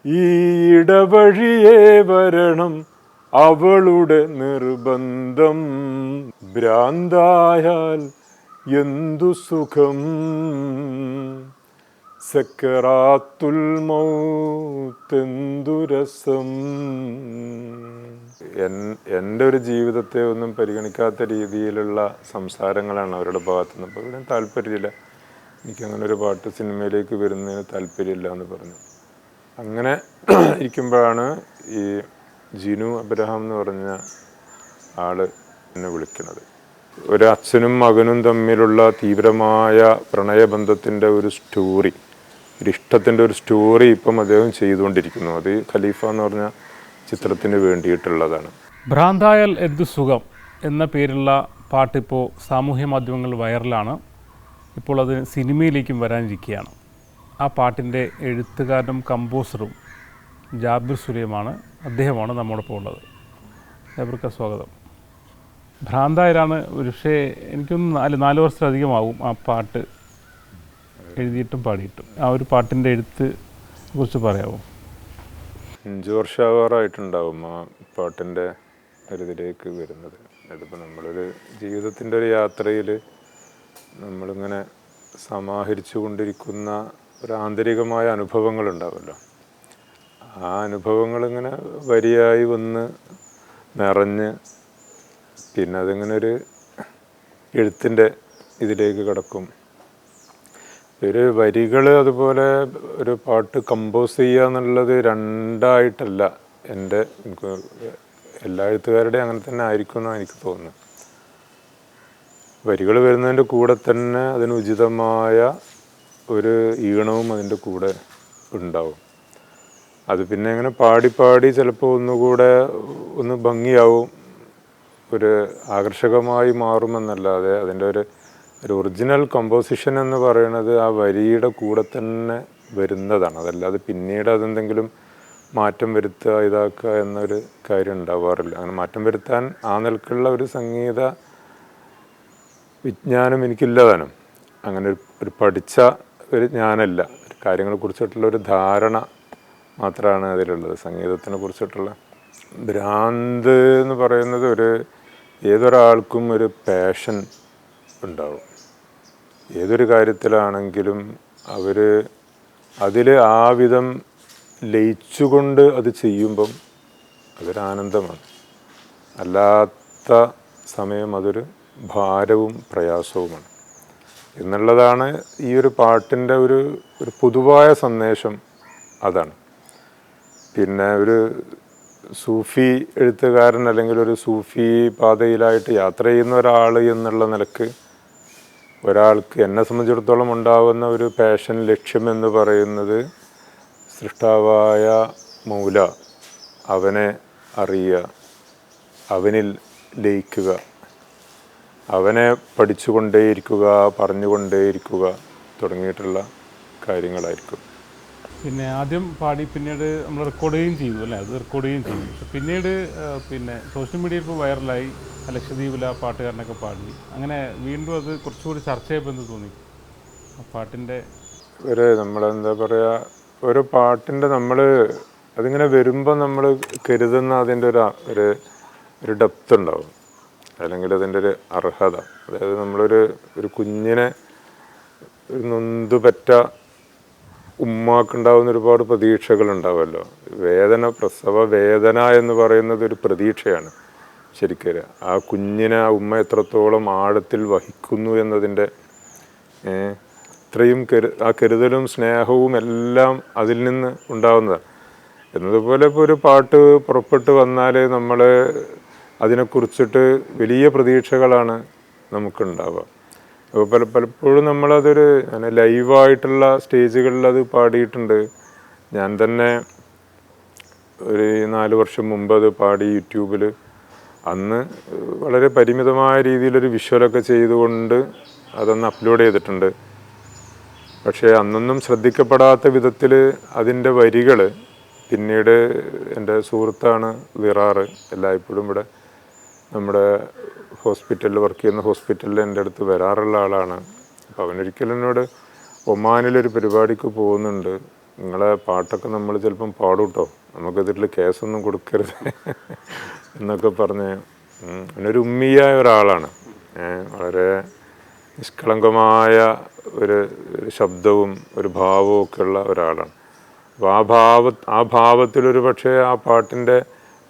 ഈ ഇടവഴിയേ വരണം അവളുടെ നിർബന്ധം. ഭ്രാന്തായാൽ എന്തു സുഖം, സക്കറാത്തുൽ മൗത്തെന്തു രസം. എൻ്റെ ഒരു ജീവിതത്തെ ഒന്നും പരിഗണിക്കാത്ത രീതിയിലുള്ള സംസാരങ്ങളാണ് അവരുടെ ഭാഗത്തു നിന്ന്. അപ്പോൾ ഇവിടെ താല്പര്യമില്ല, എനിക്കങ്ങനെ ഒരു പാട്ട് സിനിമയിലേക്ക് വരുന്നതിന് താല്പര്യമില്ല എന്ന് പറഞ്ഞു. അങ്ങനെ ഇരിക്കുമ്പോഴാണ് ഈ ജിനു അബ്രഹാം എന്ന് പറഞ്ഞ ആള് എന്നെ വിളിക്കുന്നത്. ഒരു അച്ഛനും മകനും തമ്മിലുള്ള തീവ്രമായ പ്രണയബന്ധത്തിൻ്റെ ഒരു സ്റ്റോറി, ഒരു ഇഷ്ടത്തിൻ്റെ ഒരു സ്റ്റോറി ഇപ്പം അദ്ദേഹം ചെയ്തുകൊണ്ടിരിക്കുന്നു. അത് ഖലീഫ എന്ന് പറഞ്ഞ ചിത്രത്തിന് വേണ്ടിയിട്ടുള്ളതാണ്. ഭ്രാന്തായാൽ എന്തു സുഖം എന്ന പേരുള്ള പാട്ടിപ്പോൾ സാമൂഹ്യ മാധ്യമങ്ങൾ വൈറലാണ്. ഇപ്പോൾ അത് സിനിമയിലേക്കും വരാനിരിക്കുകയാണ്. ആ പാട്ടിൻ്റെ എഴുത്തുകാരനും കമ്പോസറും ജാബിർ സുലൈമാണ്. അദ്ദേഹമാണ് നമ്മോടൊപ്പം ഉള്ളത്. ജാബിർക്ക് സ്വാഗതം. ഭ്രാന്തായാലാണ് പക്ഷേ എനിക്കൊന്ന് 4 വർഷത്തിലധികമാവും ആ പാട്ട് എഴുതിയിട്ടും പാടിയിട്ടും. ആ ഒരു പാട്ടിൻ്റെ എഴുത്ത് കുറിച്ച് പറയാമോ? 5 വർഷമാവാറായിട്ടുണ്ടാവും ആ പാട്ടിൻ്റെ ഇതിലേക്ക് വരുന്നത്. അതിപ്പോൾ നമ്മളൊരു ജീവിതത്തിൻ്റെ ഒരു യാത്രയിൽ നമ്മളിങ്ങനെ സമാഹരിച്ചു കൊണ്ടിരിക്കുന്ന ഒരു ആന്തരികമായ അനുഭവങ്ങളുണ്ടാവുമല്ലോ. ആ അനുഭവങ്ങളിങ്ങനെ വരിയായി വന്ന് നിറഞ്ഞ് പിന്നെ അതിങ്ങനെ ഒരു എഴുത്തിൻ്റെ ഇതിലേക്ക് കിടക്കും. ഒരു വരികൾ അതുപോലെ ഒരു പാട്ട് കമ്പോസ് ചെയ്യുക എന്നുള്ളത് രണ്ടായിട്ടല്ല. എനിക്ക് എല്ലാ എഴുത്തുകാരുടെയും അങ്ങനെ തന്നെ ആയിരിക്കും എന്നാണ് എനിക്ക് തോന്നുന്നത്. വരികൾ വരുന്നതിൻ്റെ കൂടെ തന്നെ അതിന് ഉചിതമായ ഒരു ഈണവും അതിൻ്റെ കൂടെ ഉണ്ടാവും. അത് പിന്നെ ഇങ്ങനെ പാടി ചിലപ്പോൾ ഒന്നുകൂടെ ഒന്ന് ഭംഗിയാവും, ഒരു ആകർഷകമായി മാറുമെന്നല്ലാതെ അതിൻ്റെ ഒരു ഒറിജിനൽ കമ്പോസിഷൻ എന്ന് പറയുന്നത് ആ വരിയുടെ കൂടെ തന്നെ വരുന്നതാണ്. അതല്ലാതെ പിന്നീട് അതെന്തെങ്കിലും മാറ്റം വരുത്തുക ഇതാക്കുക എന്നൊരു കാര്യം ഉണ്ടാവാറില്ല. അങ്ങനെ മാറ്റം വരുത്താൻ ആ നിലക്കുള്ള ഒരു സംഗീത വിജ്ഞാനം എനിക്കില്ലതാനും. അങ്ങനെ ഒരു പഠിച്ച ഒരു ജ്ഞാനമല്ല, കാര്യങ്ങളെക്കുറിച്ചിട്ടുള്ള ഒരു ധാരണ മാത്രമാണ് അതിലുള്ളത്. സംഗീതത്തിനെ കുറിച്ചിട്ടുള്ള ഭ്രാന്ത് എന്ന് പറയുന്നത് ഏതൊരാൾക്കും ഒരു പാഷൻ ഉണ്ടാവും. ഏതൊരു കാര്യത്തിലാണെങ്കിലും അവർ അതിൽ ആ വിധം ലയിച്ചുകൊണ്ട് അത് ചെയ്യുമ്പം അതൊരാനന്ദമാണ്. അല്ലാത്ത സമയം അതൊരു ഭാരവും പ്രയാസവുമാണ് എന്നുള്ളതാണ് ഈ ഒരു പാട്ടിൻ്റെ ഒരു പൊതുവായ സന്ദേശം. അതാണ്. പിന്നെ ഒരു സൂഫി എഴുത്തുകാരൻ അല്ലെങ്കിൽ ഒരു സൂഫി പാതയിലായിട്ട് യാത്ര ചെയ്യുന്ന ഒരാൾ എന്നുള്ള നിലക്ക് ഒരാൾക്ക് എന്നെ സംബന്ധിച്ചിടത്തോളം ഉണ്ടാകുന്ന ഒരു പാഷൻ, ലക്ഷ്യം എന്ന് പറയുന്നത് സൃഷ്ടാവായ മൗല, അവനെ അറിയുക, അവനിൽ ലയിക്കുക, അവനെ പഠിച്ചുകൊണ്ടേയിരിക്കുക, പറഞ്ഞുകൊണ്ടേയിരിക്കുക തുടങ്ങിയിട്ടുള്ള കാര്യങ്ങളായിരിക്കും. പിന്നെ ആദ്യം പാടി പിന്നീട് നമ്മൾ റെക്കോർഡ് ചെയ്യുകയും ചെയ്തു അല്ലേ? അത് റെക്കോർഡ് ചെയ്യുകയും ചെയ്തു. പക്ഷെ പിന്നീട് പിന്നെ സോഷ്യൽ മീഡിയയിൽ ഇപ്പോൾ വൈറലായി, ലക്ഷദ്വീപിലെ ആ പാട്ടുകാരനൊക്കെ പാടി. അങ്ങനെ വീണ്ടും അത് കുറച്ചുകൂടി ചർച്ച ചെയ്യപ്പോൾ എന്ത് തോന്നി ആ പാട്ടിൻ്റെ? നമ്മളെന്താ പറയുക, ഒരു പാട്ടിൻ്റെ അതിങ്ങനെ വരുമ്പോൾ നമ്മൾ കരുതുന്ന അതിൻ്റെ ഒരു ഡെപ്ത് ഉണ്ടാവും, അല്ലെങ്കിൽ അതിൻ്റെ ഒരു അർഹത. അതായത് ഒരു കുഞ്ഞിനെ നൊന്തുപറ്റ ഉമ്മാക്കുണ്ടാവുന്ന ഒരുപാട് പ്രതീക്ഷകളുണ്ടാവുമല്ലോ. പ്രസവ വേദന എന്ന് പറയുന്നത് ഒരു പ്രതീക്ഷയാണ് ശരിക്കും. ആ കുഞ്ഞിനെ ആ ഉമ്മ എത്രത്തോളം ആഴത്തിൽ വഹിക്കുന്നു എന്നതിൻ്റെ ഇത്രയും ആ കരുതലും സ്നേഹവും എല്ലാം അതിൽ നിന്ന് ഉണ്ടാവുന്നതാണ്. എന്നതുപോലെ ഇപ്പോൾ ഒരു പാട്ട് പുറപ്പെട്ട് വന്നാൽ നമ്മൾ അതിനെക്കുറിച്ചിട്ട് വലിയ പ്രതീക്ഷകളാണ് നമുക്കുണ്ടാവുക. അപ്പോൾ പലപ്പോഴും നമ്മളതൊരു ലൈവായിട്ടുള്ള സ്റ്റേജുകളിൽ അത് പാടിയിട്ടുണ്ട്. ഞാൻ തന്നെ ഒരു 4 വർഷം മുമ്പ് അത് പാടി യൂട്യൂബിൽ. അന്ന് വളരെ പരിമിതമായ രീതിയിലൊരു വിഷ്വലൊക്കെ ചെയ്തുകൊണ്ട് അതൊന്ന് അപ്ലോഡ് ചെയ്തിട്ടുണ്ട്. പക്ഷേ അന്നൊന്നും ശ്രദ്ധിക്കപ്പെടാത്ത വിധത്തിൽ അതിൻ്റെ വരികൾ പിന്നീട് എൻ്റെ സുഹൃത്താണ് വിറാറ്, എല്ലായ്പ്പോഴും ഇവിടെ നമ്മുടെ ഹോസ്പിറ്റലിൽ വർക്ക് ചെയ്യുന്ന ഹോസ്പിറ്റലിൽ എൻ്റെ അടുത്ത് വരാറുള്ള ആളാണ്. അപ്പോൾ അവനൊരിക്കലും എന്നോട് ഒമാനിലൊരു പരിപാടിക്ക് പോകുന്നുണ്ട്, നിങ്ങളെ പാട്ടൊക്കെ നമ്മൾ ചിലപ്പം പാടും കേട്ടോ, നമുക്കതിൽ കേസൊന്നും കൊടുക്കരുത് എന്നൊക്കെ പറഞ്ഞ് ഒരു ഉമ്മിയായ ഒരാളാണ്. വളരെ നിഷ്കളങ്കമായ ഒരു ശബ്ദവും ഒരു ഭാവവും ഒക്കെ ഉള്ള ഒരാളാണ്. അപ്പോൾ ആ ഭാവത്തിലൊരു പക്ഷേ ആ പാട്ടിൻ്റെ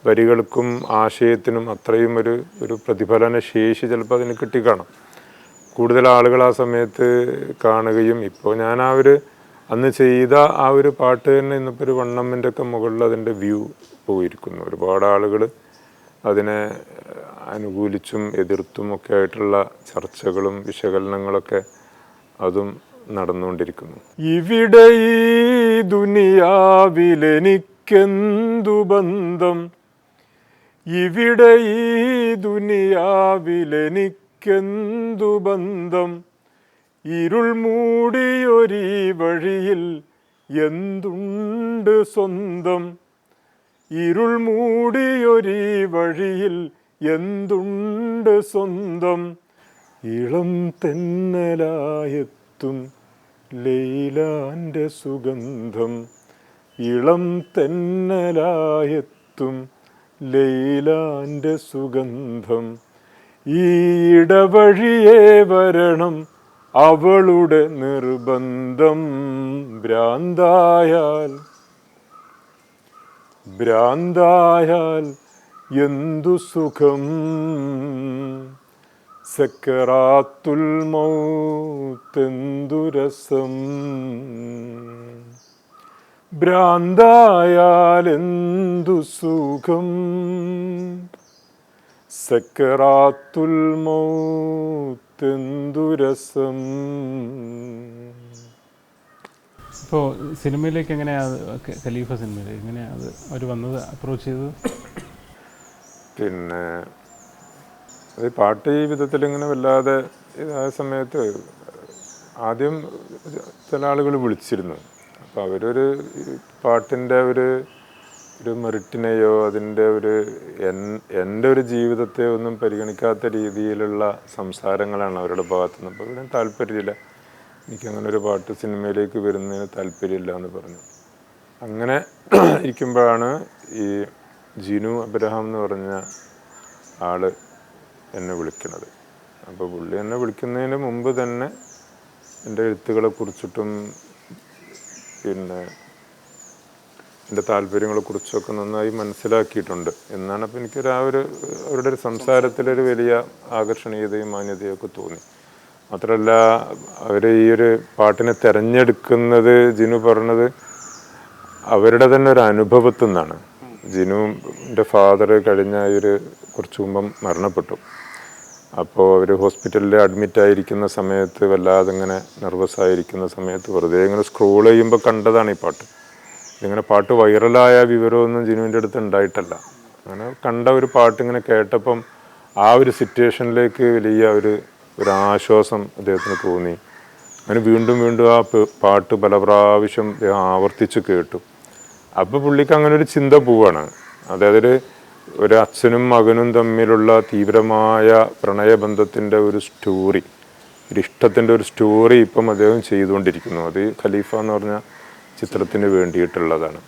വരികൾക്കും ആശയത്തിനും അത്രയും ഒരു പ്രതിഫലന ശേഷി ചിലപ്പോൾ അതിന് കിട്ടിക്കാണും. കൂടുതൽ ആളുകൾ ആ സമയത്ത് കാണുകയും ഇപ്പോൾ ഞാൻ അന്ന് ചെയ്ത ആ ഒരു പാട്ട് തന്നെ ഇന്നിപ്പോൾ ഒരു 1 million ഒക്കെ മുകളിൽ അതിൻ്റെ വ്യൂ പോയിരിക്കുന്നു. ഒരുപാട് ആളുകൾ അതിനെ അനുകൂലിച്ചും എതിർത്തും ഒക്കെ ആയിട്ടുള്ള ചർച്ചകളും വിശകലനങ്ങളൊക്കെ അതും നടന്നുകൊണ്ടിരിക്കുന്നു. ഇവിടെ ഈ ദുനിയാവിലെനിക്കെന്തു ബന്ധം, ഇവിടെ ഈ ദുനിയാവിലെനിക്കെന്തു ബന്ധം, ഇരുൾ മൂടിയൊരീ വഴിയിൽ എന്തുണ്ട് സ്വന്തം, ഇരുൾ മൂടിയൊരീ വഴിയിൽ എന്തുണ്ട് സ്വന്തം, ഇളം തെന്നലായെത്തും ലൈലാൻ്റെ സുഗന്ധം, ഇളം തെന്നലായെത്തും ലൈലാൻ്റെ സുഗന്ധം, ഈ ഇടവഴിയേ വരണം അവളുടെ നിർബന്ധം, ഭ്രാന്തായാൽ എന്തു സുഖം, സക്കറാത്തുൽ മൗത്തെന്തു രസം, ഭ്രാന്തായാൽ എന്തു സുഖം, സക്കറാത്തുൽ മൗത്തെന്തു രസം. ഇപ്പോൾ സിനിമയിലേക്ക് എങ്ങനെയാണ് ഖലീഫ സിനിമയിലേക്ക് എങ്ങനെയാണ് അവർ വന്നത്, അപ്രോച്ച് ചെയ്തത്? പിന്നെ അത് പാട്ട് ഈ വിധത്തിൽ ഇങ്ങനെ വല്ലാതെ ഇതായ സമയത്ത് ആദ്യം ചില ആളുകൾ വിളിച്ചിരുന്നു. അപ്പോൾ അവരൊരു പാട്ടിൻ്റെ ഒരു മെറിറ്റിനെയോ അതിൻ്റെ എൻ്റെ ഒരു ജീവിതത്തെ ഒന്നും പരിഗണിക്കാത്ത രീതിയിലുള്ള സംസാരങ്ങളാണ് അവരുടെ ഭാഗത്തുനിന്ന്. അപ്പോൾ ഇവിടെ താല്പര്യമില്ല, എനിക്കങ്ങനെ ഒരു പാട്ട് സിനിമയിലേക്ക് വരുന്നതിന് താല്പര്യമില്ല എന്ന് പറഞ്ഞു. അങ്ങനെ ഇരിക്കുമ്പോഴാണ് ഈ ജിനു അബ്രഹാം എന്ന് പറഞ്ഞ ആൾ എന്നെ വിളിക്കുന്നത്. അപ്പോൾ പുള്ളി എന്നെ വിളിക്കുന്നതിന് മുമ്പ് തന്നെ എൻ്റെ എഴുത്തുകളെ കുറിച്ചിട്ടും പിന്നെ എൻ്റെ താല്പര്യങ്ങളെക്കുറിച്ചൊക്കെ നന്നായി മനസ്സിലാക്കിയിട്ടുണ്ട് എന്നാണ്. അപ്പോൾ എനിക്കൊരു അവരുടെ ഒരു സംസാരത്തിലൊരു വലിയ ആകർഷണീയതയും മാന്യതയൊക്കെ തോന്നി. മാത്രമല്ല അവർ ഈ ഒരു പാട്ടിനെ തിരഞ്ഞെടുക്കുന്നത് ജിനു പറഞ്ഞത് അവരുടെ തന്നെ ഒരു അനുഭവത്തിൽ നിന്നാണ്. ജിനുവിൻ്റെ ഫാദർ കഴിഞ്ഞ കുറച്ച് മുമ്പം മരണപ്പെട്ടു. അപ്പോൾ അവർ ഹോസ്പിറ്റലിൽ അഡ്മിറ്റായിരിക്കുന്ന സമയത്ത് വല്ലാതെ ഇങ്ങനെ നെർവസ് ആയിരിക്കുന്ന സമയത്ത് വെറുതെ ഇങ്ങനെ സ്ക്രോൾ ചെയ്യുമ്പോൾ കണ്ടതാണ് ഈ പാട്ട്. ഇങ്ങനെ പാട്ട് വൈറലായ വിവരമൊന്നും ജിനുവിൻ്റെ അടുത്ത് ഉണ്ടായിട്ടല്ല. അങ്ങനെ കണ്ട ഒരു പാട്ട് ഇങ്ങനെ കേട്ടപ്പം ആ ഒരു സിറ്റുവേഷനിലേക്ക് വലിയ ഒരു ആശ്വാസം അദ്ദേഹത്തിന് തോന്നി. അങ്ങനെ വീണ്ടും വീണ്ടും ആ പാട്ട് പല പ്രാവശ്യം അദ്ദേഹം ആവർത്തിച്ച് കേട്ടു. അപ്പോൾ പുള്ളിക്ക് അങ്ങനെ ഒരു ചിന്ത പോവാണ്. അതായത് ഒരു അച്ഛനും മകനും തമ്മിലുള്ള തീവ്രമായ പ്രണയബന്ധത്തിൻ്റെ ഒരു സ്റ്റോറി, ഒരു ഇഷ്ടത്തിൻ്റെ ഒരു സ്റ്റോറി ഇപ്പം അദ്ദേഹം ചെയ്തുകൊണ്ടിരിക്കുന്നു. അത് ഖലീഫ എന്ന് പറഞ്ഞ ചിത്രത്തിന് വേണ്ടിയിട്ടുള്ളതാണ്.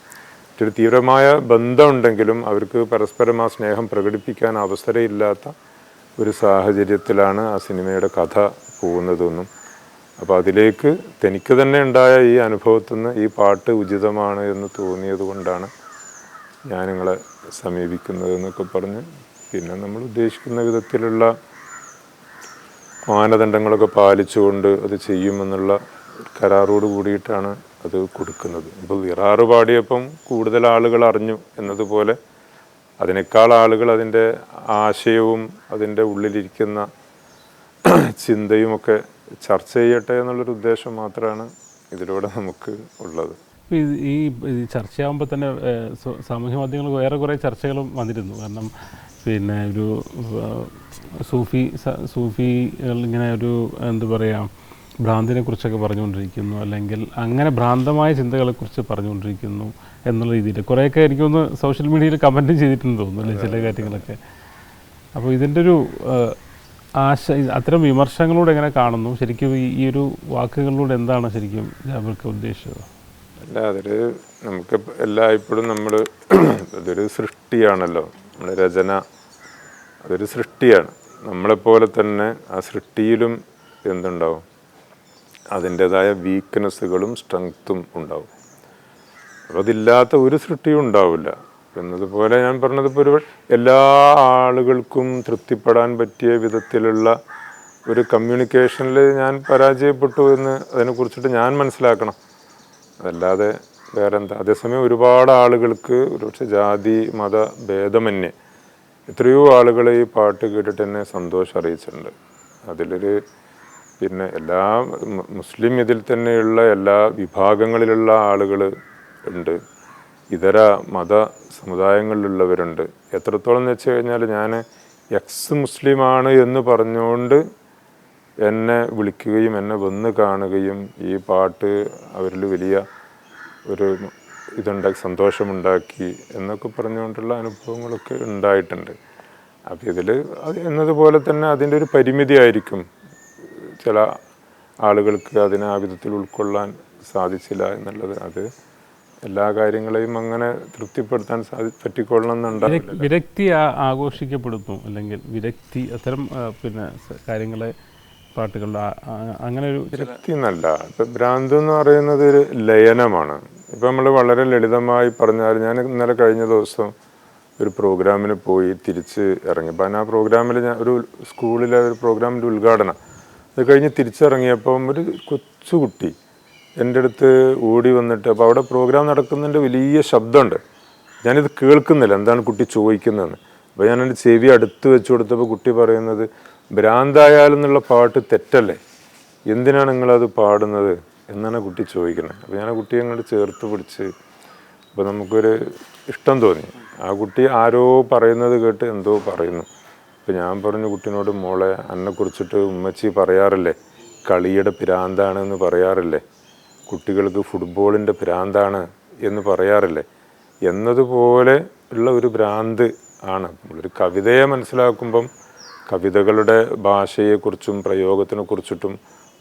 ഒരു തീവ്രമായ ബന്ധമുണ്ടെങ്കിലും അവർക്ക് പരസ്പരം ആ സ്നേഹം പ്രകടിപ്പിക്കാൻ അവസരമില്ലാത്ത ഒരു സാഹചര്യത്തിലാണ് ആ സിനിമയുടെ കഥ പോകുന്നതെന്നും. അപ്പോൾ അതിലേക്ക് തനിക്ക് തന്നെ ഉണ്ടായ ഈ അനുഭവത്തിൽ നിന്ന് ഈ പാട്ട് ഉചിതമാണ് എന്ന് തോന്നിയത് കൊണ്ടാണ് ഞാൻ നിങ്ങളെ സമീപിക്കുന്നത് എന്നൊക്കെ പറഞ്ഞ് പിന്നെ നമ്മൾ ഉദ്ദേശിക്കുന്ന വിധത്തിലുള്ള മാനദണ്ഡങ്ങളൊക്കെ പാലിച്ചുകൊണ്ട് അത് ചെയ്യുമെന്നുള്ള കരാറോട് കൂടിയിട്ടാണ് അത് കൊടുക്കുന്നത്. ഇപ്പോൾ വിറാറ് പാടിയപ്പം കൂടുതൽ ആളുകൾ അറിഞ്ഞു എന്നതുപോലെ അതിനേക്കാൾ ആളുകൾ അതിൻ്റെ ആശയവും അതിൻ്റെ ഉള്ളിലിരിക്കുന്ന ചിന്തയുമൊക്കെ ചർച്ച ചെയ്യട്ടെ എന്നുള്ളൊരു ഉദ്ദേശം മാത്രമാണ് ഇതിലൂടെ നമുക്ക് ഉള്ളത്. ഈ ചർച്ചയാകുമ്പോൾ തന്നെ സാമൂഹ്യ മാധ്യമങ്ങൾ വേറെ കുറേ ചർച്ചകളും വന്നിരുന്നു. കാരണം പിന്നെ ഒരു സൂഫികൾ ഇങ്ങനെ ഒരു എന്താ പറയുക ഭ്രാന്തിനെ കുറിച്ചൊക്കെ പറഞ്ഞുകൊണ്ടിരിക്കുന്നു, അല്ലെങ്കിൽ അങ്ങനെ ഭ്രാന്തമായ ചിന്തകളെക്കുറിച്ച് പറഞ്ഞുകൊണ്ടിരിക്കുന്നു എന്നുള്ള രീതിയിൽ കുറേയൊക്കെ എനിക്കൊന്ന് സോഷ്യൽ മീഡിയയിൽ കമൻറ്റും ചെയ്തിട്ടുണ്ടെന്ന് തോന്നുന്നു അല്ലേ ചില കാര്യങ്ങളൊക്കെ. അപ്പോൾ ഇതിൻ്റെ ഒരു അത്തരം വിമർശനങ്ങളോട് എങ്ങനെ കാണുന്നു? ശരിക്കും ഈ ഒരു വാക്കുകളിലൂടെ എന്താണ് ശരിക്കും ജാബിർക്ക് ഉദ്ദേശിച്ചത്? അല്ല അതിൽ നമുക്ക് എല്ലായ്പ്പോഴും നമ്മൾ അതൊരു സൃഷ്ടിയാണല്ലോ, നമ്മുടെ രചന അതൊരു സൃഷ്ടിയാണ്. നമ്മളെപ്പോലെ തന്നെ ആ സൃഷ്ടിയിലും എന്തുണ്ടാവും, അതിൻ്റെതായ വീക്ക്നെസ്സുകളും സ്ട്രെങ്ത്തും ഉണ്ടാവും. അപ്പോൾ അതില്ലാത്ത ഒരു സൃഷ്ടിയും ഉണ്ടാവില്ല എന്നതുപോലെ ഞാൻ പറഞ്ഞതിപ്പോൾ ഒരു എല്ലാ ആളുകൾക്കും തൃപ്തിപ്പെടാൻ പറ്റിയ വിധത്തിലുള്ള ഒരു കമ്മ്യൂണിക്കേഷനിൽ ഞാൻ പരാജയപ്പെട്ടു എന്ന് അതിനെക്കുറിച്ചിട്ട് ഞാൻ മനസ്സിലാക്കണം, അതല്ലാതെ വേറെ എന്താ. അതേസമയം ഒരുപാട് ആളുകൾക്ക് ഒരുപക്ഷെ ജാതി മത ഭേദമന്യേ എത്രയോ ആളുകൾ ഈ പാട്ട് കേട്ടിട്ട് എന്നെ സന്തോഷം അറിയിച്ചിട്ടുണ്ട്. അതിലൊരു പിന്നെ എല്ലാ മുസ്ലിം ഇതിൽ തന്നെയുള്ള എല്ലാ വിഭാഗങ്ങളിലുള്ള ആളുകൾ ഉണ്ട്, ഇതര മത സമുദായങ്ങളിലുള്ളവരുണ്ട്. എത്രത്തോളം എന്ന് വെച്ച് കഴിഞ്ഞാൽ ഞാൻ എക്സ് മുസ്ലിമാണ് എന്ന് പറഞ്ഞുകൊണ്ട് എന്നെ വിളിക്കുകയും എന്നെ വന്ന് കാണുകയും ഈ പാട്ട് അവരിൽ വലിയ ഒരു സന്തോഷമുണ്ടാക്കി എന്നൊക്കെ പറഞ്ഞുകൊണ്ടുള്ള അനുഭവങ്ങളൊക്കെ ഉണ്ടായിട്ടുണ്ട്. അപ്പോൾ ഇതിൽ എന്നതുപോലെ തന്നെ അതിൻ്റെ ഒരു പരിമിതി ആയിരിക്കും, ചില ആളുകൾക്ക് അതിനെ ആ വിധത്തിൽ ഉൾക്കൊള്ളാൻ സാധിച്ചില്ല എന്നുള്ളത്. അത് എല്ലാ കാര്യങ്ങളെയും അങ്ങനെ തൃപ്തിപ്പെടുത്താൻ പറ്റിക്കൊള്ളണം എന്നുണ്ടാവില്ല. വിരക്തി ആഘോഷിക്കപ്പെടുന്നു, അല്ലെങ്കിൽ വിരക്തി അത്തരം പിന്നെ കാര്യങ്ങളെ പാട്ടുകളുടെ അങ്ങനെ ഒരു വിരക്തി എന്നല്ല. ഇപ്പം ഭ്രാന്ത് എന്ന് പറയുന്നത് ഒരു ലയനമാണ്. ഇപ്പം നമ്മൾ വളരെ ലളിതമായി പറഞ്ഞാൽ, ഞാൻ ഇന്നലെ കഴിഞ്ഞ ദിവസം ഒരു പ്രോഗ്രാമിന് പോയി തിരിച്ച് ഇറങ്ങി. അപ്പം ആ പ്രോഗ്രാമിൽ ഞാൻ ഒരു സ്കൂളിലെ ഒരു പ്രോഗ്രാമിൻ്റെ ഉദ്ഘാടനം അത് കഴിഞ്ഞ് തിരിച്ചിറങ്ങിയപ്പം ഒരു കൊച്ചുകുട്ടി എൻ്റെ അടുത്ത് ഓടി വന്നിട്ട്, അപ്പോൾ അവിടെ പ്രോഗ്രാം നടക്കുന്നതിൻ്റെ വലിയ ശബ്ദമുണ്ട്, ഞാനിത് കേൾക്കുന്നില്ല എന്താണ് കുട്ടി ചോദിക്കുന്നതെന്ന്. അപ്പോൾ ഞാൻ എൻ്റെ ചെവി അടുത്ത് വെച്ച് കൊടുത്തപ്പോൾ കുട്ടി പറയുന്നത്, ഭ്രാന്തായാലെന്നുള്ള പാട്ട് തെറ്റല്ലേ, എന്തിനാണ് നിങ്ങളത് പാടുന്നത് എന്നാണ് കുട്ടി ചോദിക്കുന്നത്. അപ്പോൾ ഞാൻ ആ കുട്ടിയെ അങ്ങോട്ട് ചേർത്ത് പിടിച്ച്, അപ്പോൾ നമുക്കൊരു ഇഷ്ടം തോന്നി. ആ കുട്ടി ആരോ പറയുന്നത് കേട്ട് എന്തോ പറയുന്നു. അപ്പോൾ ഞാൻ പറഞ്ഞു കുട്ടീനോട്, മോളെ എന്നെക്കുറിച്ചിട്ട് ഉമ്മച്ചി പറയാറില്ലേ കളിയുടെ ഭ്രാന്താണെന്ന് പറയാറില്ലേ, കുട്ടികൾക്ക് ഫുട്ബോളിൻ്റെ ഭ്രാന്താണ് എന്ന് പറയാറില്ലേ, എന്നതുപോലെ ഉള്ള ഒരു ഭ്രാന്ത് ആണ്. നമ്മളൊരു കവിതയെ മനസ്സിലാക്കുമ്പം കവിതകളുടെ ഭാഷയെക്കുറിച്ചും പ്രയോഗത്തിനെ കുറിച്ചിട്ടും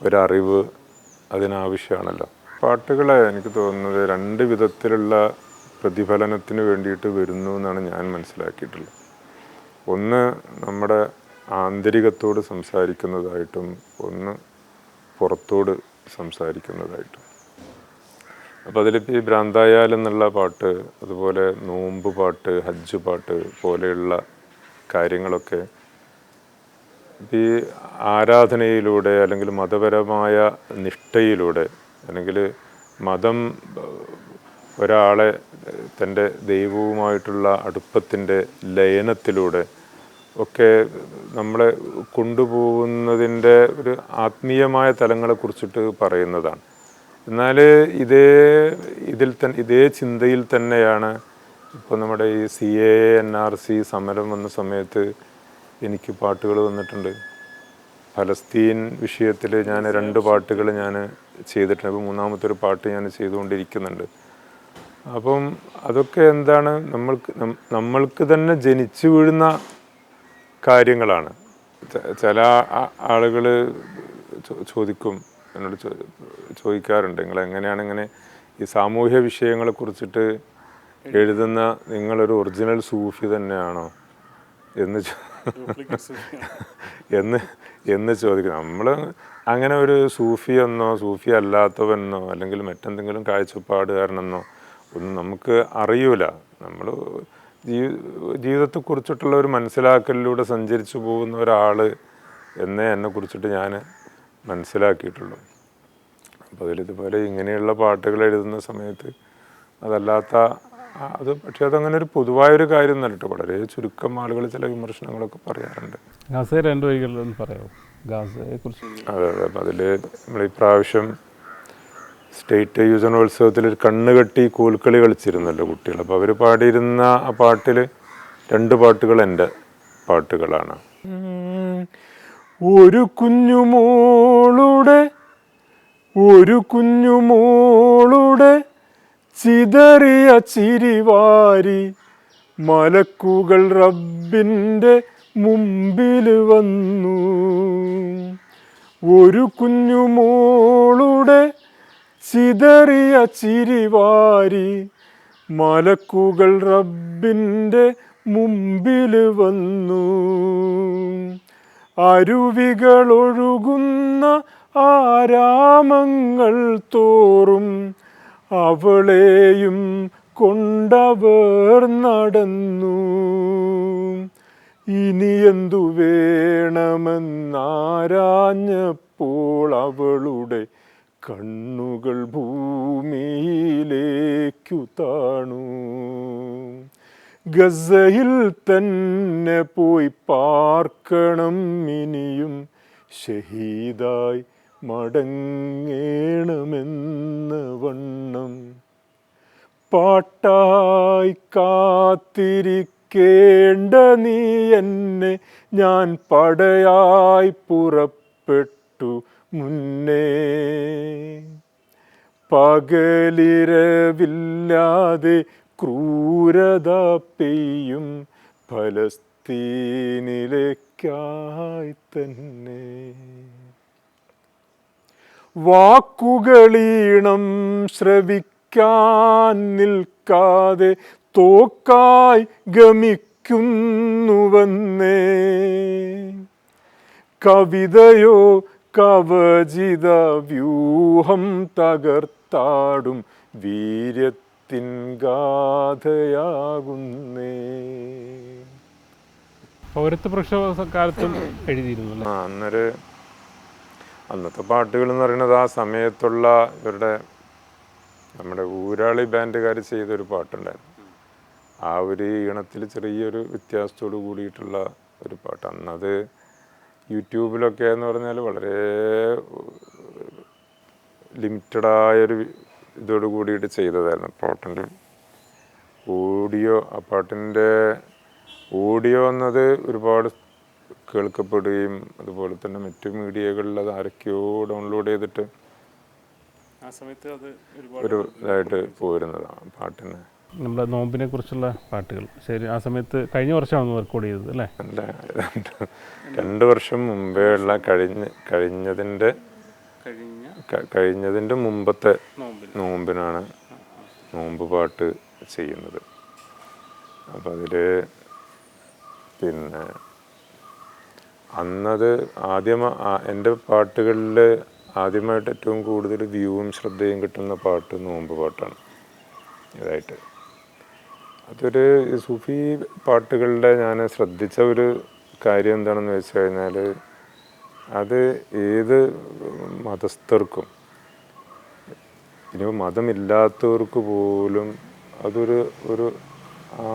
ഒരറിവ് അതിനാവശ്യമാണല്ലോ. പാട്ടുകളെ എനിക്ക് തോന്നുന്നത് രണ്ട് വിധത്തിലുള്ള പ്രതിഫലനത്തിന് വേണ്ടിയിട്ട് വരുന്നു എന്നാണ് ഞാൻ മനസ്സിലാക്കിയിട്ടുള്ളത്. ഒന്ന് നമ്മുടെ ആന്തരികത്തോട് സംസാരിക്കുന്നതായിട്ടും ഒന്ന് പുറത്തോട് സംസാരിക്കുന്നതായിട്ടും. അപ്പോൾ അതിലിപ്പോൾ ഈ ഭ്രാന്തായാൽ എന്നുള്ള പാട്ട്, അതുപോലെ നോമ്പ് പാട്ട്, ഹജ്ജ് പാട്ട് പോലെയുള്ള കാര്യങ്ങളൊക്കെ ഈ ആരാധനയിലൂടെ അല്ലെങ്കിൽ മതപരമായ നിഷ്ഠയിലൂടെ അല്ലെങ്കിൽ മതം ഒരാളെ തൻ്റെ ദൈവവുമായിട്ടുള്ള അടുപ്പത്തിൻ്റെ ലയനത്തിലൂടെ ഒക്കെ നമ്മളെ കൊണ്ടുപോകുന്നതിൻ്റെ ഒരു ആത്മീയമായ തലങ്ങളെക്കുറിച്ചിട്ട് പറയുന്നതാണ്. എന്നാൽ ഇതേ ചിന്തയിൽ തന്നെയാണ് ഇപ്പോൾ നമ്മുടെ ഈ CAA NRC സമരം വന്ന സമയത്ത് എനിക്ക് പാട്ടുകൾ വന്നിട്ടുണ്ട്. ഫലസ്തീൻ വിഷയത്തിൽ ഞാൻ 2 പാട്ടുകൾ ഞാൻ ചെയ്തിട്ടുണ്ട്. അപ്പോൾ മൂന്നാമത്തെ ഒരു പാട്ട് ഞാൻ ചെയ്തുകൊണ്ടിരിക്കുന്നുണ്ട്. അപ്പം അതൊക്കെ എന്താണ്, നമ്മൾക്ക് തന്നെ ജനിച്ചു വീഴുന്ന കാര്യങ്ങളാണ്. ചില ആളുകൾ ചോദിക്കും, എന്നോട് ചോദിക്കാറുണ്ട്, നിങ്ങൾ എങ്ങനെയാണ് ഇങ്ങനെ ഈ സാമൂഹ്യ വിഷയങ്ങളെ കുറിച്ചിട്ട് എഴുതുന്ന, നിങ്ങളൊരു ഒറിജിനൽ സൂഫി തന്നെയാണോ എന്ന് ചോദിക്കും. നമ്മൾ അങ്ങനെ ഒരു സൂഫിയെന്നോ സൂഫി അല്ലാത്തവനെന്നോ അല്ലെങ്കിൽ മറ്റെന്തെങ്കിലും കാഴ്ചപ്പാടുകാരനെന്നോ ഒന്നും നമുക്ക് അറിയൂല. നമ്മൾ ജീവിതത്തെക്കുറിച്ചിട്ടുള്ള ഒരു മനസ്സിലാക്കലിലൂടെ സഞ്ചരിച്ചു പോകുന്ന ഒരാൾ എന്നേ എന്നെക്കുറിച്ചിട്ട് ഞാൻ മനസ്സിലാക്കിയിട്ടുള്ളൂ. അപ്പോൾ അതിലിതുപോലെ ഇങ്ങനെയുള്ള പാട്ടുകൾ എഴുതുന്ന സമയത്ത് അതല്ലാത്ത അത്, പക്ഷേ അതങ്ങനെ ഒരു പൊതുവായൊരു കാര്യം എന്നല്ല കേട്ടോ. വളരെ ചുരുക്കം ആളുകൾ ചില വിമർശനങ്ങളൊക്കെ പറയാറുണ്ട്. ഗാസയെ 2 വരികളിലൊന്ന് പറയാമോ ഗാസയെക്കുറിച്ച്? അതെ അതെ. അപ്പം അതിൽ നമ്മൾ ഈ പ്രാവശ്യം സ്റ്റേറ്റ് യുവജനോത്സവത്തിൽ ഒരു കണ്ണുകെട്ടി കോൽക്കളി കളിച്ചിരുന്നല്ലോ കുട്ടികൾ. അപ്പോൾ അവർ പാടിയിരുന്ന ആ പാട്ടിൽ 2 പാട്ടുകൾ എൻ്റെ പാട്ടുകളാണ്. ഒരു കുഞ്ഞുമോളുടെ ചിതറിയ ചിരിവാരി മലക്കുകൾ റബ്ബിൻ്റെ മുമ്പിൽ വന്നു. ഒരു കുഞ്ഞുമോളുടെ ചിതറിയ ചിരിവാരി മലക്കുകൾ റബ്ബിൻ്റെ മുമ്പിൽ വന്നു. അരുവികളൊഴുകുന്ന ആരാമങ്ങൾ തോറും അവളെയും കൊണ്ടവർ നടന്നു. ഇനി എന്തു വേണമെന്നാരാഞ്ഞപ്പോൾ അവളുടെ കണ്ണുകൾ ഭൂമിയിലേക്കു താണു. ഗസയിൽ തന്നെ പോയി പാർക്കണം ഇനിയും, ഷഹീദായി മടങ്ങേണമെന്ന വണ്ണം. പാട്ടായി കാത്തിരിക്കേണ്ട നീ എന്നെ, ഞാൻ പടയായി പുറപ്പെട്ടു മുന്നേ. പകലിരവില്ലാതെ ക്രൂരത പെയ്യും ഫലസ്തീനിലേക്കായി തന്നെ. വാക്കുകളീണം ശ്രവിക്കാൻ നിൽക്കാതെ തോക്കായി ഗമിക്കുന്നുവന്നേ. കവിതയോ കവചിത വ്യൂഹം തകർത്താടും വീര്യത്തിൻ ഗാഥയാകുന്നേ. പൗരത്വ പ്രക്ഷോഭകാലത്തും എഴുതിയിരുന്നു. അന്നത്തെ പാട്ടുകൾ എന്ന് പറയുന്നത് ആ സമയത്തുള്ള ഇവരുടെ നമ്മുടെ ഊരാളി ബാൻഡുകാർ ചെയ്തൊരു പാട്ടുണ്ടായിരുന്നു. ആ ഒരു ഈണത്തിൽ ചെറിയൊരു വ്യത്യാസത്തോട് കൂടിയിട്ടുള്ള ഒരു പാട്ട്. അന്നത് യൂട്യൂബിലൊക്കെ എന്ന് പറഞ്ഞാൽ വളരെ ലിമിറ്റഡായൊരു ഇതോട് കൂടിയിട്ട് ചെയ്തതായിരുന്നു പാട്ടിൻ്റെ ഓഡിയോ. ആ പാട്ടിൻ്റെ ഓഡിയോ എന്നത് ഒരുപാട് കേൾക്കപ്പെടുകയും അതുപോലെ തന്നെ മറ്റു മീഡിയകളിൽ അത് ആരൊക്കെയോ ഡൗൺലോഡ് ചെയ്തിട്ട് ആ സമയത്ത് അത് ഒരു ഇതായിട്ട് പോരുന്നതാണ് പാട്ടിന്. നമ്മുടെ നോമ്പിനെ കുറിച്ചുള്ള പാട്ടുകൾ ശരി ആ സമയത്ത് കഴിഞ്ഞ വർഷമാണ് റെക്കോർഡ് ചെയ്തത് അല്ലേ? അല്ല, 2 വർഷം മുമ്പേ ഉള്ള കഴിഞ്ഞതിൻ്റെ മുമ്പത്തെ നോമ്പിനാണ് നോമ്പ് പാട്ട് ചെയ്യുന്നത്. അപ്പം അതിൽ പിന്നെ അന്നത് എൻ്റെ പാട്ടുകളിൽ ആദ്യമായിട്ട് ഏറ്റവും കൂടുതൽ വ്യൂവും ശ്രദ്ധയും കിട്ടുന്ന പാട്ട് നോമ്പ് പാട്ടാണ്. ഇതായിട്ട് അതൊരു സൂഫി പാട്ടുകളുടെ ഞാൻ ശ്രദ്ധിച്ച ഒരു കാര്യം എന്താണെന്ന് വെച്ച് കഴിഞ്ഞാൽ അത് ഏത് മതസ്ഥർക്കും ഇനി മതമില്ലാത്തവർക്ക് പോലും അതൊരു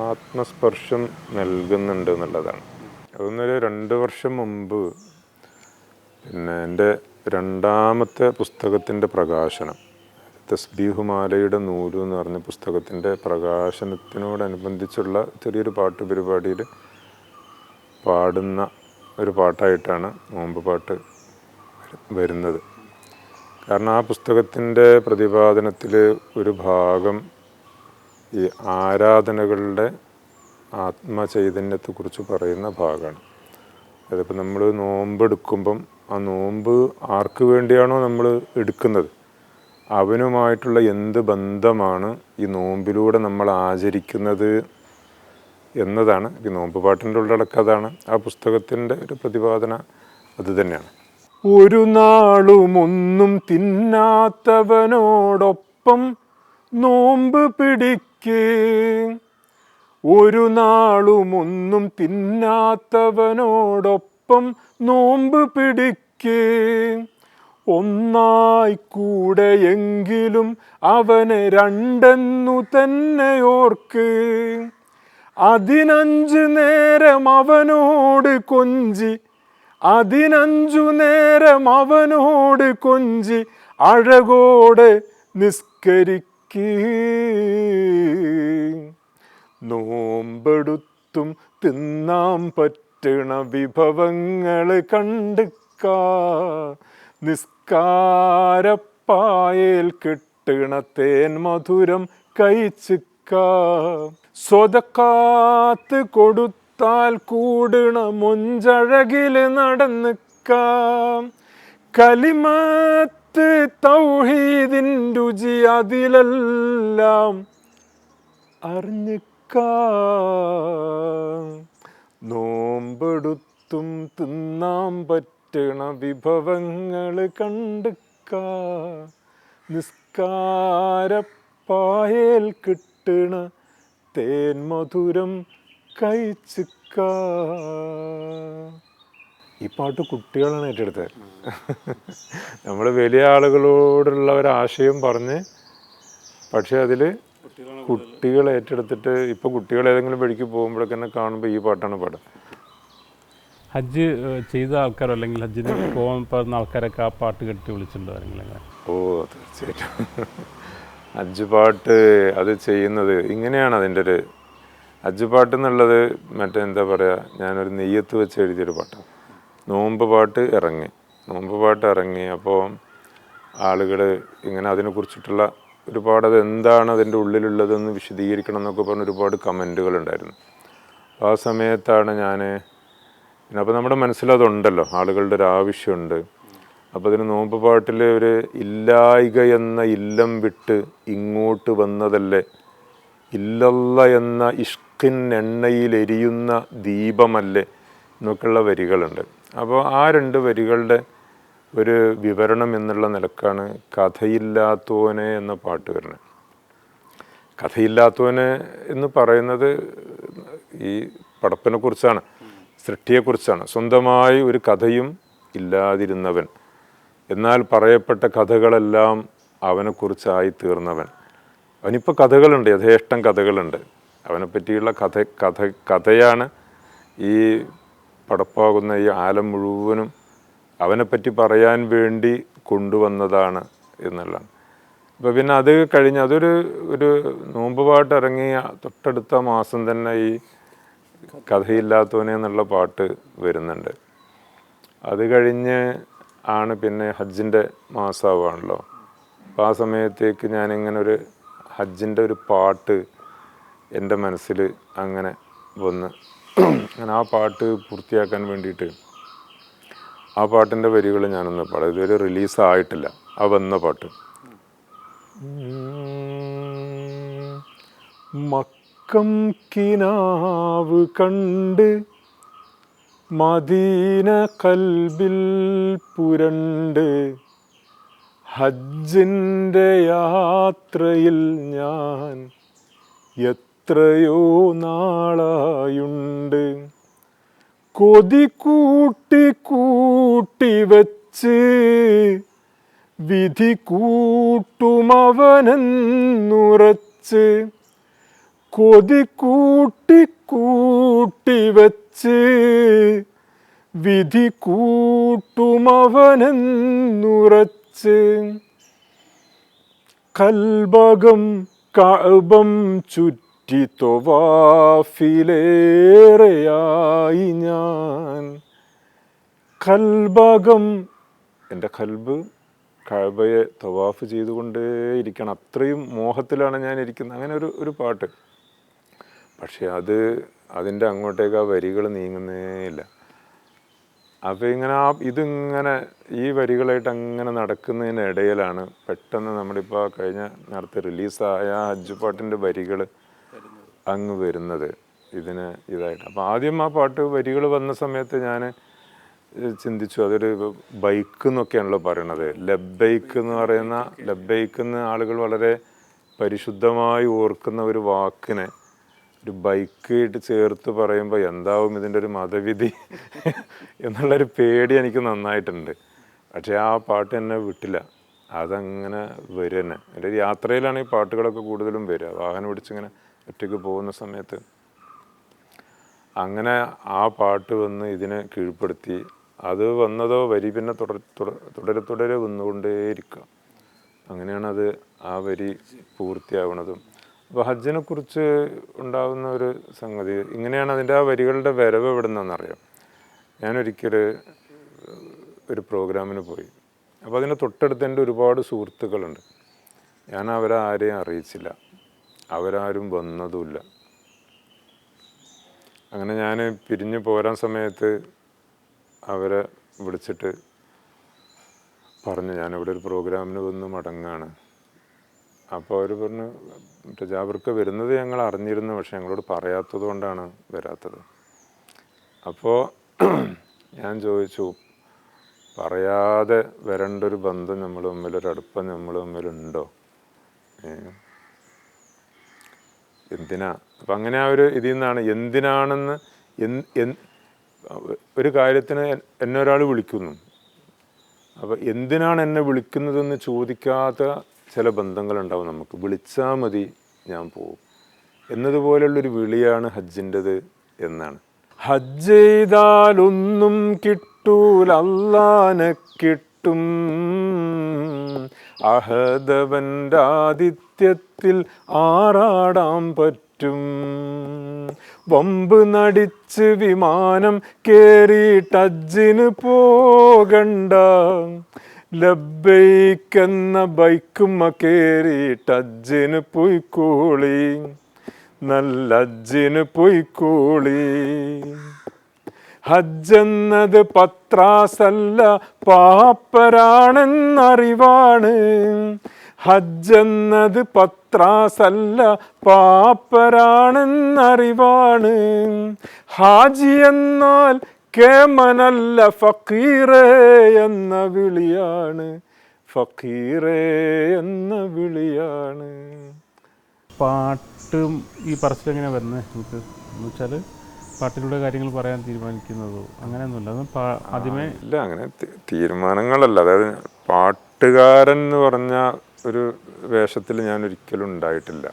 ആത്മസ്പർശം നൽകുന്നുണ്ട് എന്നുള്ളതാണ്. അതൊന്നൊരു 2 വർഷം മുമ്പ് പിന്നെ എൻ്റെ 2ാമത്തെ പുസ്തകത്തിൻ്റെ പ്രകാശനം, തസ്ബീഹുമാലയുടെ നൂല് എന്ന് പറഞ്ഞ പുസ്തകത്തിൻ്റെ പ്രകാശനത്തിനോടനുബന്ധിച്ചുള്ള ചെറിയൊരു പാട്ട് പരിപാടിയിൽ പാടുന്ന ഒരു പാട്ടായിട്ടാണ് നോമ്പ് പാട്ട് വരുന്നത്. കാരണം ആ പുസ്തകത്തിൻ്റെ പ്രതിപാദനത്തിൽ ഒരു ഭാഗം ഈ ആരാധനകളുടെ ആത്മചൈതന്യത്തെക്കുറിച്ച് പറയുന്ന ഭാഗമാണ്. അതിപ്പോൾ നമ്മൾ നോമ്പെടുക്കുമ്പം ആ നോമ്പ് ആർക്ക് വേണ്ടിയാണോ നമ്മൾ എടുക്കുന്നത് അവനുമായിട്ടുള്ള എന്ത് ബന്ധമാണ് ഈ നോമ്പിലൂടെ നമ്മൾ ആചരിക്കുന്നത് എന്നതാണ് ഈ നോമ്പ് പാട്ടിൻ്റെ ഉള്ളടക്കം. അതാണ് ആ പുസ്തകത്തിൻ്റെ ഒരു പ്രതിപാദന, അത് തന്നെയാണ്. ഒരു നാളും ഒന്നും തിന്നാത്തവനോടൊപ്പം നോമ്പ് പിടിക്ക്, ഒരു നാളും ഒന്നും തിന്നാത്തവനോടൊപ്പം നോമ്പ് പിടിക്ക്, ഒന്നായി കൂടെയെങ്കിലും അവനെ 2 തന്നെ ഓർക്ക്, 15 നേരം അവനോട് കൊഞ്ചി, 15 നേരം അവനോട് കൊഞ്ചി അഴകോടെ നിസ്കരിക്ക്, നോമ്പെടുത്തും തിന്നാൻ പറ്റണ വിഭവങ്ങൾ കണ്ടുക്ക, നിസ്കാരപ്പായേൽ കിട്ടണ തേൻ മധുരം കഴിച്ചുക്ക, സ്വതക്കാത്ത് കൊടുത്താൽ കൂടണ മൊഞ്ചഴകിൽ നടന്നിക്ക, കലിമത്ത് ലോകത്ത് തൗഹീദിൻ രുചി അതിലെല്ലാം അറിഞ്ഞിക്കാ, നോമ്പെടുത്തും തിന്നാൻ പറ്റണ വിഭവങ്ങൾ കണ്ടുക്കാ, നിസ്കാരപ്പായേൽ കിട്ടണ തേൻ മധുരം കഴിച്ചിക്കാ. ഈ പാട്ട് കുട്ടികളാണ് ഏറ്റെടുത്തത്. നമ്മൾ വലിയ ആളുകളോടുള്ള ഒരാശയം പറഞ്ഞ്, പക്ഷെ അതിൽ കുട്ടികൾ ഏറ്റെടുത്തിട്ട് ഇപ്പോൾ കുട്ടികൾ ഏതെങ്കിലും വഴിക്ക് പോകുമ്പോഴൊക്കെ തന്നെ കാണുമ്പോൾ ഈ പാട്ടാണ് പാടുക. ഹജ്ജ് ചെയ്ത ആൾക്കാരോ അല്ലെങ്കിൽ ഹജ്ജിന് പോകാൻ പോകുന്ന ആൾക്കാരൊക്കെ ആ പാട്ട് കേട്ട് വിളിച്ചിട്ടുണ്ടോ ആരെങ്കിലും? ഓ തീർച്ചയായിട്ടും. ഹജ്ജ് പാട്ട് അത് ചെയ്യുന്നത് ഇങ്ങനെയാണ്. അതിൻ്റെ ഒരു ഹജ്ജ് പാട്ട് എന്നുള്ളത് മറ്റേ എന്താ പറയുക, ഞാനൊരു നെയ്യത്ത് വെച്ച് എഴുതിയൊരു പാട്ടാണ്. നോമ്പ് പാട്ട് ഇറങ്ങി അപ്പോൾ ആളുകൾ ഇങ്ങനെ അതിനെക്കുറിച്ചിട്ടുള്ള ഒരുപാട്, അത് എന്താണ് അതിൻ്റെ ഉള്ളിലുള്ളതെന്ന് വിശദീകരിക്കണം എന്നൊക്കെ പറഞ്ഞ് ഒരുപാട് കമൻറ്റുകളുണ്ടായിരുന്നു. ആ സമയത്താണ് ഞാൻ പിന്നെ, അപ്പോൾ നമ്മുടെ മനസ്സിലതുണ്ടല്ലോ, ആളുകളുടെ ഒരു ആവശ്യമുണ്ട്. അപ്പോൾ അതിന് നോമ്പ് പാട്ടിൽ ഒരു ഇല്ലായിക എന്ന ഇല്ലം വിട്ട് ഇങ്ങോട്ട് വന്നതല്ലേ, ഇല്ലല്ല എന്ന ഇഷ്കിൻ എണ്ണയിൽ എരിയുന്ന ദീപമല്ലേ എന്നൊക്കെയുള്ള വരികളുണ്ട്. അപ്പോൾ ആ 2 വരികളുടെ ഒരു വിവരണം എന്നുള്ള നിലക്കാണ് കഥയില്ലാത്തോനെ എന്ന പാട്ട് വരുന്നത്. കഥയില്ലാത്തോനെ എന്ന് പറയുന്നത് ഈ പടപ്പിനെ കുറിച്ചാണ്, സൃഷ്ടിയെക്കുറിച്ചാണ്. സ്വന്തമായി ഒരു കഥയും ഇല്ലാതിരുന്നവൻ, എന്നാൽ പറയപ്പെട്ട കഥകളെല്ലാം അവനെക്കുറിച്ചായി തീർന്നവൻ. അവനിപ്പോൾ കഥകളുണ്ട്, യഥേഷ്ടം കഥകളുണ്ട്. അവനെപ്പറ്റിയുള്ള കഥയാണ് ഈ പടപ്പാകുന്ന ഈ ആലം മുഴുവനും അവനെപ്പറ്റി പറയാൻ വേണ്ടി കൊണ്ടുവന്നതാണ് എന്നുള്ളതാണ്. അപ്പോൾ പിന്നെ അത് കഴിഞ്ഞ് ഒരു നോമ്പ് പാട്ട് ഇറങ്ങിയ തൊട്ടടുത്ത മാസം തന്നെ ഈ കഥയില്ലാത്തവനെ എന്നുള്ള പാട്ട് വരുന്നുണ്ട്. അത് കഴിഞ്ഞ് ആണ് പിന്നെ ഹജ്ജിൻ്റെ മാസമാണല്ലോ. അപ്പോൾ ആ സമയത്തേക്ക് ഞാനിങ്ങനെ ഒരു ഹജ്ജിൻ്റെ ഒരു പാട്ട് എൻ്റെ മനസ്സിൽ അങ്ങനെ വന്ന്, അങ്ങനെ ആ പാട്ട് പൂർത്തിയാക്കാൻ വേണ്ടിയിട്ട് ആ പാട്ടിൻ്റെ വരികൾ ഞാനൊന്ന് പാടാം. ഇതുവരെ റിലീസായിട്ടില്ല ആ വന്ന പാട്ട്. മക്കം കിനാവ് കണ്ട് മദീന കൽബിൽ പുരണ്ട്, ഹജ്ജിൻ്റെ യാത്രയിൽ ഞാൻ എത്രയോ നാളായുണ്ട്. കൊതി കൂട്ടി വച്ച് വിധി കൂട്ടുമവനെന്നുറച്ച്, കൊതി കൂട്ടി വച്ച് വിധി കൂട്ടുമവനെന്നുറച്ച്, കൽബകം കഅബം ചുറ്റി തൊവാഫിലേറെയായി ഞാൻ. കൽബകം, എൻ്റെ കൽബ് കഅബയെ തവാഫ് ചെയ്തുകൊണ്ടേയിരിക്കണം, അത്രയും മോഹത്തിലാണ് ഞാൻ ഇരിക്കുന്നത്. അങ്ങനെ ഒരു പാട്ട്. പക്ഷേ അതിൻ്റെ അങ്ങോട്ടേക്ക് ആ വരികൾ നീങ്ങുന്നേയില്ല. അപ്പോൾ ഇതിങ്ങനെ ഈ വരികളായിട്ട് അങ്ങനെ നടക്കുന്നതിനിടയിലാണ് പെട്ടെന്ന് നമ്മളിപ്പോൾ കഴിഞ്ഞ നേരത്തെ റിലീസായ ഹജ്ജ് പാട്ടിൻ്റെ വരികൾ അങ്ങ് വരുന്നത് ഇതായിട്ട്. അപ്പോൾ ആദ്യം ആ പാട്ട് വരികൾ വന്ന സമയത്ത് ഞാൻ ചിന്തിച്ചു, അതൊരു ബൈക്ക് എന്നൊക്കെയാണല്ലോ പറയണത്. ലബ്ബൈക്ക് എന്ന് പറയുന്ന, ലബ്ബൈക്ക് എന്ന് ആളുകൾ വളരെ പരിശുദ്ധമായി ഓർക്കുന്ന ഒരു വാക്കിനെ ഒരു ബൈക്കായിട്ട് ചേർത്ത് പറയുമ്പോൾ എന്താവും ഇതിൻ്റെ ഒരു മതവിധി എന്നുള്ളൊരു പേടി എനിക്ക് നന്നായിട്ടുണ്ട്. പക്ഷേ ആ പാട്ട് എന്നെ വിട്ടില്ല, അതങ്ങനെ വരും തന്നെ. എൻ്റെ യാത്രയിലാണ് ഈ പാട്ടുകളൊക്കെ കൂടുതലും വരിക. വാഹനം പിടിച്ചിങ്ങനെ ഒറ്റയ്ക്ക് പോകുന്ന സമയത്ത് അങ്ങനെ ആ പാട്ട് വന്ന് ഇതിനെ കീഴ്പ്പെടുത്തി. അത് വന്നതോ വരി പിന്നെ തുടരെ വന്നുകൊണ്ടേയിരിക്കുക. അങ്ങനെയാണ് ആ വരി പൂർത്തിയാവുന്നതും. അപ്പോൾ ഹജ്ജിനെ കുറിച്ച് ഉണ്ടാകുന്ന ഒരു സംഗതി ഇങ്ങനെയാണ്. അതിൻ്റെ ആ വരികളുടെ വരവ് എവിടെ നിന്നാണെന്നറിയാം. ഞാനൊരിക്കൽ പ്രോഗ്രാമിന് പോയി. അപ്പോൾ അതിന് തൊട്ടടുത്ത് എൻ്റെ ഒരുപാട് സുഹൃത്തുക്കളുണ്ട്. ഞാൻ അവരെ ആരെയും അറിയിച്ചില്ല, അവരാരും വന്നതുമില്ല. അങ്ങനെ ഞാൻ പിരിഞ്ഞു പോരാൻ സമയത്ത് അവരെ വിളിച്ചിട്ട് പറഞ്ഞു ഞാനിവിടെ ഒരു പ്രോഗ്രാമിന് വന്ന് മടങ്ങാണ്. അപ്പോൾ അവർ പറഞ്ഞു ജാബിർക്ക് വരുന്നത് ഞങ്ങൾ അറിഞ്ഞിരുന്നു, പക്ഷെ ഞങ്ങളോട് പറയാത്തത് കൊണ്ടാണ് വരാത്തത്. അപ്പോൾ ഞാൻ ചോദിച്ചു, പറയാതെ വരേണ്ട ഒരു ബന്ധം നമ്മൾ തമ്മിൽ, ഒരു അടുപ്പം നമ്മൾ തമ്മിലുണ്ടോ? എന്തിനാ? അപ്പം അങ്ങനെ ആ ഒരു ഇതിൽ നിന്നാണ് എന്തിനാണെന്ന് ഒരു കാര്യത്തിന് എന്നെ ഒരാൾ വിളിക്കുന്നു, അപ്പോൾ എന്തിനാണ് എന്നെ വിളിക്കുന്നതെന്ന് ചോദിക്കാത്ത ചില ബന്ധങ്ങളുണ്ടാവും നമുക്ക്. വിളിച്ചാൽ മതി ഞാൻ പോവും എന്നതുപോലുള്ളൊരു വിളിയാണ് ഹജ്ജിൻ്റെത് എന്നാണ്. ഹജ്ജ് ചെയ്താലൊന്നും കിട്ടൂല, അല്ലാനെ കിട്ടും. അഹദവൻ്റെ ആതിഥ്യത്തിൽ ആറാടാൻ പറ്റും. വമ്പ് നടിച്ച് വിമാനം കേറിയിട്ട് ഹജ്ജിന് പോകണ്ട, ലബ്ബൈക്കെന്ന ബൈക്കുമ്മ കേറിയിട്ട് ഹജ്ജിന് പോയിക്കോളി, നല്ല ഹജ്ജിന് പോയിക്കോളി. ഹജ്ജെന്നത് പത്രാസല്ല, പാപ്പരാണെന്നറിവാണ്. ഹജ്ജെന്നത് പത്രാസല്ല, പാപ്പരാണെന്നറിവാണ്. ഹാജി എന്നാൽ കേമനല്ല, ഫക്കീറേ എന്ന വിളിയാണ്, ഫക്കീറേ എന്ന വിളിയാണ്. പാട്ടും ഈ പറച്ചിൽ എങ്ങനെ വരുന്നത് നമുക്ക് എന്ന് വെച്ചാൽ പാട്ടിലൂടെ കാര്യങ്ങൾ പറയാൻ തീരുമാനിക്കുന്നതോ അങ്ങനെയൊന്നുമില്ല? അത് ആദ്യമേ ഇല്ല, അങ്ങനെ തീരുമാനങ്ങളല്ല. അതായത് പാട്ടുകാരൻ എന്ന് പറഞ്ഞ ഒരു വേഷത്തിൽ ഞാൻ ഒരിക്കലും ഉണ്ടായിട്ടില്ല.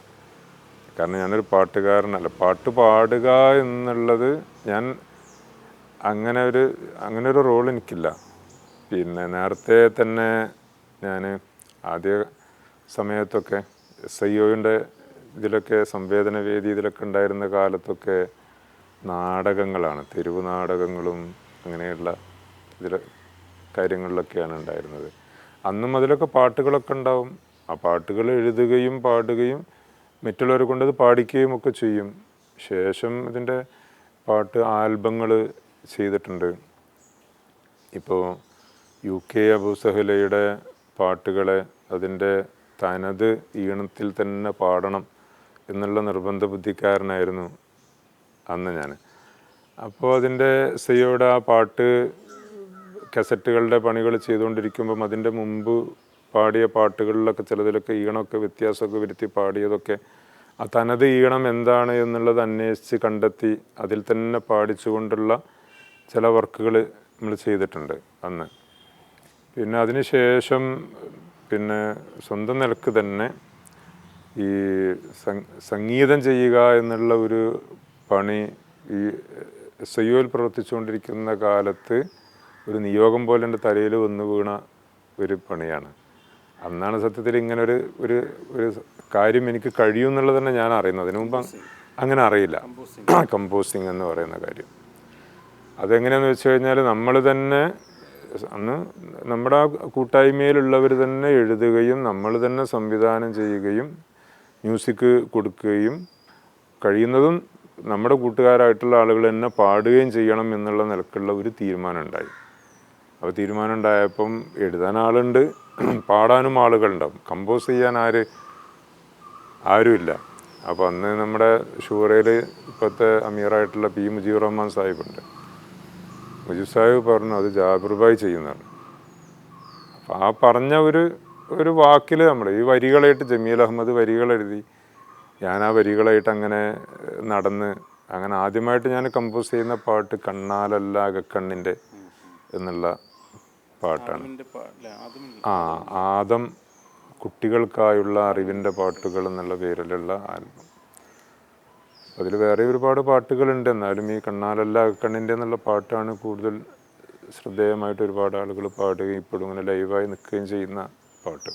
കാരണം ഞാനൊരു പാട്ടുകാരനല്ല. പാട്ട് പാടുക എന്നുള്ളത് അങ്ങനെ ഒരു റോൾ എനിക്കില്ല. പിന്നെ നേരത്തെ തന്നെ ഞാൻ ആദ്യ സമയത്തൊക്കെ SIOയുടെ ഇതിലൊക്കെ സംവേദന വേദി ഇതിലൊക്കെ ഉണ്ടായിരുന്ന കാലത്തൊക്കെ നാടകങ്ങളാണ്, തെരുവ് നാടകങ്ങളും അങ്ങനെയുള്ള കാര്യങ്ങളിലൊക്കെയാണ് ഉണ്ടായിരുന്നത്. അന്നും അതിലൊക്കെ പാട്ടുകളൊക്കെ ഉണ്ടാവും. ആ പാട്ടുകൾ എഴുതുകയും പാടുകയും മറ്റുള്ളവരെ കൊണ്ടത് പാടിക്കുകയും ഒക്കെ ചെയ്യും. ശേഷം ഇതിൻ്റെ പാട്ട് ആൽബങ്ങൾ ചെയ്തിട്ടുണ്ട്. ഇപ്പോൾ UK അബൂ സഹലയുടെ പാട്ടുകളെ അതിൻ്റെ തനത് ഈണത്തിൽ തന്നെ പാടണം എന്നുള്ള നിർബന്ധ ബുദ്ധിക്കാരനായിരുന്നു അന്ന് ഞാൻ. അപ്പോൾ അതിൻ്റെ SIOയുടെ ആ പാട്ട് കാസറ്റുകളുടെ പണികൾ ചെയ്തുകൊണ്ടിരിക്കുമ്പം അതിൻ്റെ മുമ്പ് പാടിയ പാട്ടുകളിലൊക്കെ ചിലതിലൊക്കെ ഈണമൊക്കെ വ്യത്യാസമൊക്കെ വരുത്തി പാടിയതൊക്കെ ആ തനത് ഈണം എന്താണ് എന്നുള്ളത് അന്വേഷിച്ച് കണ്ടെത്തി അതിൽ തന്നെ പാടിച്ചുകൊണ്ടുള്ള ചില വർക്കുകൾ നമ്മൾ ചെയ്തിട്ടുണ്ട് അന്ന്. പിന്നെ അതിന് ശേഷം പിന്നെ സ്വന്തം നിലക്ക് തന്നെ ഈ സംഗീതം ചെയ്യുക എന്നുള്ള ഒരു പണി ഈ SIOയിൽ പ്രവർത്തിച്ചുകൊണ്ടിരിക്കുന്ന കാലത്ത് ഒരു നിയോഗം പോലെ എൻ്റെ തലയിൽ വന്നു വീണ ഒരു പണിയാണ്. അന്നാണ് സത്യത്തിൽ ഇങ്ങനെ ഒരു കാര്യം എനിക്ക് കഴിയും എന്നുള്ളത് തന്നെ ഞാൻ അറിയുന്നത്. അതിനു മുമ്പ് അങ്ങനെ അറിയില്ല. കമ്പോസിങ് എന്ന് പറയുന്ന കാര്യം അതെങ്ങനെയാണെന്ന് വെച്ച് കഴിഞ്ഞാൽ നമ്മൾ തന്നെ അന്ന് നമ്മുടെ ആ കൂട്ടായ്മയിലുള്ളവർ തന്നെ എഴുതുകയും നമ്മൾ തന്നെ സംവിധാനം ചെയ്യുകയും മ്യൂസിക് കൊടുക്കുകയും കഴിയുന്നതും നമ്മുടെ കൂട്ടുകാരായിട്ടുള്ള ആളുകൾ തന്നെ പാടുകയും ചെയ്യണം എന്നുള്ള നിലക്കുള്ള ഒരു തീരുമാനം ഉണ്ടായി. അപ്പോൾ തീരുമാനം ഉണ്ടായപ്പം എഴുതാൻ ആളുണ്ട്, പാടാനും ആളുകളുണ്ടാവും, കമ്പോസ് ചെയ്യാൻ ആരുമില്ല. അപ്പോൾ അന്ന് നമ്മുടെ ഷൂറയിൽ ഇപ്പോഴത്തെ അമീറായിട്ടുള്ള P മുജീബ് റഹ്മാൻ സാഹിബുണ്ട്. മുജീബ് സാഹിബ് പറഞ്ഞു അത് ജാബിർ ഭായ് ചെയ്യുന്നതാണ്. അപ്പോൾ ആ പറഞ്ഞ ഒരു വാക്കിൽ നമ്മൾ ഈ വരികളായിട്ട് ജമീൽ അഹമ്മദ് വരികൾ എഴുതി, ഞാൻ ആ വരികളായിട്ട് അങ്ങനെ നടന്ന് അങ്ങനെ ആദ്യമായിട്ട് ഞാൻ കമ്പോസ് ചെയ്യുന്ന പാട്ട് കണ്ണാലല്ല അകക്കണ്ണിൻ്റെ എന്നുള്ള പാട്ടാണ്. ആദം കുട്ടികൾക്കായുള്ള അറിവിൻ്റെ പാട്ടുകൾ എന്നുള്ള പേരിലുള്ള ആൽബം. അതിൽ വേറെ ഒരുപാട് പാട്ടുകളുണ്ട്, എന്നാലും ഈ കണ്ണാലല്ല അകക്കണ്ണിൻ്റെ എന്നുള്ള പാട്ടാണ് കൂടുതൽ ശ്രദ്ധേയമായിട്ട് ഒരുപാട് ആളുകൾ പാടുകയും ഇപ്പോഴും ഇങ്ങനെ ലൈവായി നിൽക്കുകയും ചെയ്യുന്ന പാട്ട്.